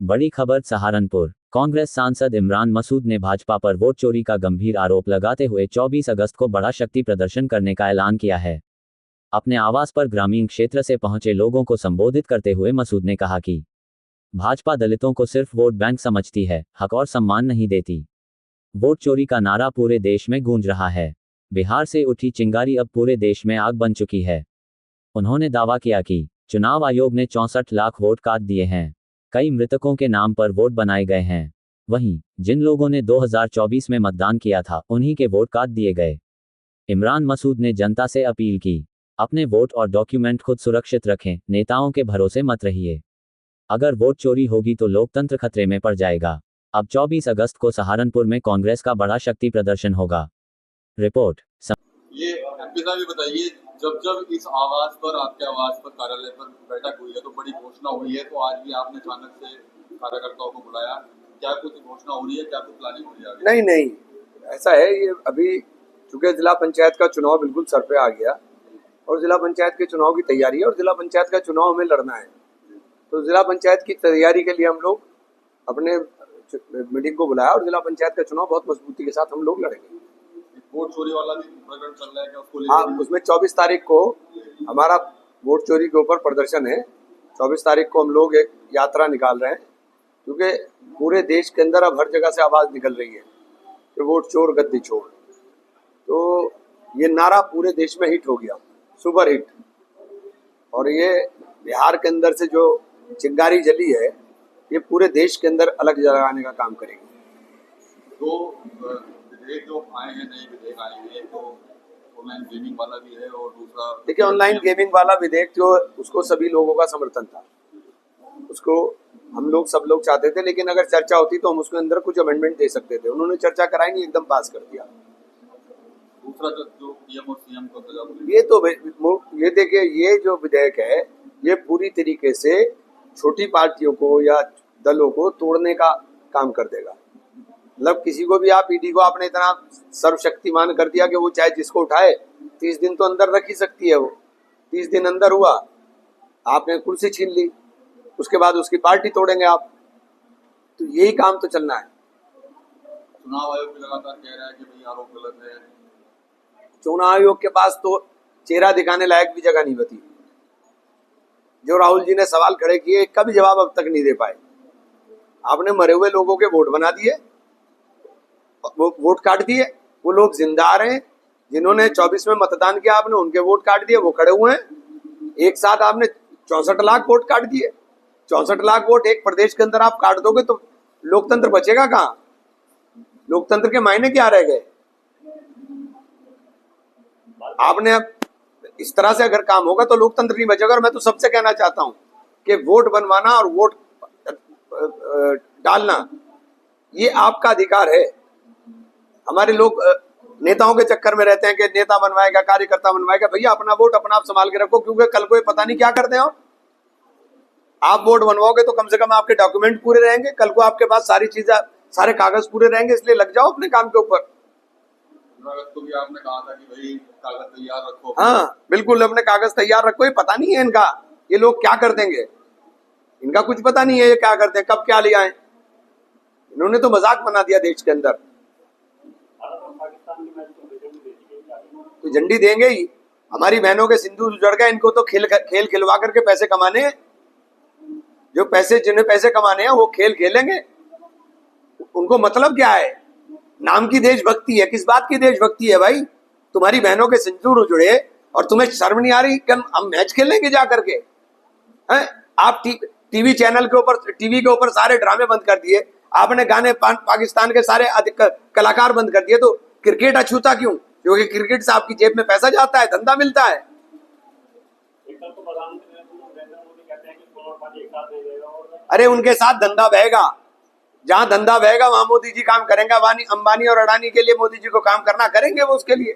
बड़ी खबर सहारनपुर। कांग्रेस सांसद इमरान मसूद ने भाजपा पर वोट चोरी का गंभीर आरोप लगाते हुए 24 अगस्त को बड़ा शक्ति प्रदर्शन करने का ऐलान किया है। अपने आवास पर ग्रामीण क्षेत्र से पहुंचे लोगों को संबोधित करते हुए मसूद ने कहा कि भाजपा दलितों को सिर्फ वोट बैंक समझती है, हक और सम्मान नहीं देती। वोट चोरी का नारा पूरे देश में गूंज रहा है। बिहार से उठी चिंगारी अब पूरे देश में आग बन चुकी है। उन्होंने दावा किया कि चुनाव आयोग ने 64 लाख वोट काट दिए हैं। कई मृतकों के नाम पर वोट बनाए गए हैं। वहीं जिन लोगों ने 2024 में मतदान किया था, उन्हीं के वोट काट दिए गए। इमरान मसूद ने जनता से अपील की, अपने वोट और डॉक्यूमेंट खुद सुरक्षित रखें, नेताओं के भरोसे मत रहिए। अगर वोट चोरी होगी तो लोकतंत्र खतरे में पड़ जाएगा। अब 24 अगस्त को सहारनपुर में कांग्रेस का बड़ा शक्ति प्रदर्शन होगा। रिपोर्ट। ये भी बताइए, जब इस आवास पर, आपके आवास पर, कार्यालय पर बैठक हुई है तो बड़ी घोषणा हुई है, तो आज भी आपने अचानक से कार्यकर्ताओं को बुलाया, क्या कुछ घोषणा हो रही है, क्या कुछ प्लानिंग हो रही है? नहीं, ऐसा है, ये अभी चूंकि जिला पंचायत का चुनाव बिल्कुल सर पे आ गया और जिला पंचायत के चुनाव की तैयारी है और जिला पंचायत का चुनाव हमें लड़ना है, तो जिला पंचायत की तैयारी के लिए हम लोग अपने मीटिंग को बुलाया और जिला पंचायत का चुनाव बहुत मजबूती के साथ हम लोग लड़ेंगे। वोट चोरी वाला भी प्रकरण चल रहा है क्या? उसको हाँ, उसमें 24 तारीख को हमारा वोट चोरी के ऊपर प्रदर्शन है। 24 तारीख को हम लोग एक यात्रा निकाल रहे हैं, क्योंकि पूरे देश के अंदर अब हर जगह से आवाज निकल रही है कि वोट चोर गद्दी चोर। तो ये नारा पूरे देश में हिट हो गया, सुपर हिट। और ये बिहार के अंदर से जो चिंगारी जली है, ये पूरे देश के अंदर अलग जलाने का काम करेगी। तो विधेयक जो आए हैं, नए विधेयक आए हैं, तो ऑनलाइन गेमिंग वाला भी है और दूसरा, देखिए, ऑनलाइन गेमिंग वाला विधेयक जो उसको सभी लोगों का समर्थन था, उसको हम लोग सब लोग चाहते थे, लेकिन अगर चर्चा होती तो हम उसके अंदर कुछ अमेंडमेंट दे सकते थे। उन्होंने चर्चा कराई नहीं, एकदम पास कर दिया। दूसरा जो पीएम और सीएम को, ये देखिए, ये जो विधेयक है ये पूरी तरीके से छोटी पार्टियों को या दलों को तोड़ने का काम कर देगा। मतलब किसी को भी आप, ईडी को आपने इतना सर्वशक्तिमान कर दिया कि वो चाहे जिसको उठाए 30 दिन तो अंदर रख ही सकती है। वो 30 दिन अंदर हुआ, आपने कुर्सी छीन ली, उसके बाद उसकी पार्टी तोड़ेंगे आप। तो यही काम तो चलना है। चुनाव आयोग भी लगातार कह रहा है कि भाई आरोप गलत है। चुनाव आयोग के पास तो चेहरा दिखाने लायक भी जगह नहीं बची। जो राहुल जी ने सवाल खड़े किए, इसका भी जवाब अब तक नहीं दे पाए। आपने मरे हुए लोगों के वोट बना दिए, वो वोट काट दिए। वो लोग जिंदा आ रहे हैं जिन्होंने 24 में मतदान किया, आपने उनके वोट काट दिए, वो खड़े हुए हैं। एक साथ आपने 64 लाख वोट काट दिए। 64 लाख वोट एक प्रदेश के अंदर आप काट दोगे तो लोकतंत्र बचेगा कहाँ? लोकतंत्र के मायने क्या रह गए? आपने अब इस तरह से अगर काम होगा तो लोकतंत्र नहीं बचेगा। और मैं तो सबसे कहना चाहता हूं कि वोट बनवाना और वोट डालना ये आपका अधिकार है। हमारे लोग नेताओं के चक्कर में रहते हैं कि नेता बनवाएगा, कार्यकर्ता बनवाएगा। भैया, अपना वोट अपना आप संभाल के रखो, क्योंकि कल को पता नहीं क्या करते हैं। आप वोट बनवाओगे तो कम से कम आपके डॉक्यूमेंट पूरे रहेंगे, कल को आपके पास सारी चीजें, सारे कागज पूरे रहेंगे। इसलिए लग जाओ अपने काम के ऊपर। तो भी आपने कहा था कि भाई कागज तैयार रखो। हाँ, बिल्कुल, अपने कागज तैयार रखो। ये पता नहीं है इनका, ये लोग क्या कर देंगे, इनका कुछ पता नहीं है ये क्या करते हैं, कब क्या ले आए। इन्होंने तो मजाक बना दिया देश के अंदर। तो झंडी देंगे ही। हमारी बहनों के सिंदूर उजड़ गए, इनको तो खेल खिलवा करके पैसे कमाने हैं। जो पैसे, जिन्हें पैसे कमाने हैं वो खेल खेलेंगे। उनको मतलब क्या है? नाम की देशभक्ति है। किस बात की देशभक्ति है भाई? तुम्हारी बहनों के सिंदूर उजड़े और तुम्हें शर्म नहीं आ रही कि हम मैच खेलेंगे जा करके? हैं? आप टीवी चैनल के ऊपर, टीवी के ऊपर सारे ड्रामे बंद कर दिए। आपने गाने पाकिस्तान के सारे कलाकार बंद कर दिए। तो क्रिकेट अछूता क्यों? क्योंकि क्रिकेट से आपकी जेब में पैसा जाता है, धंधा मिलता है। अरे उनके साथ धंधा बहेगा, जहां धंधा बहेगा वहां मोदी जी काम करेंगे। अंबानी और अडानी के लिए मोदी जी को काम करना, करेंगे वो उसके लिए।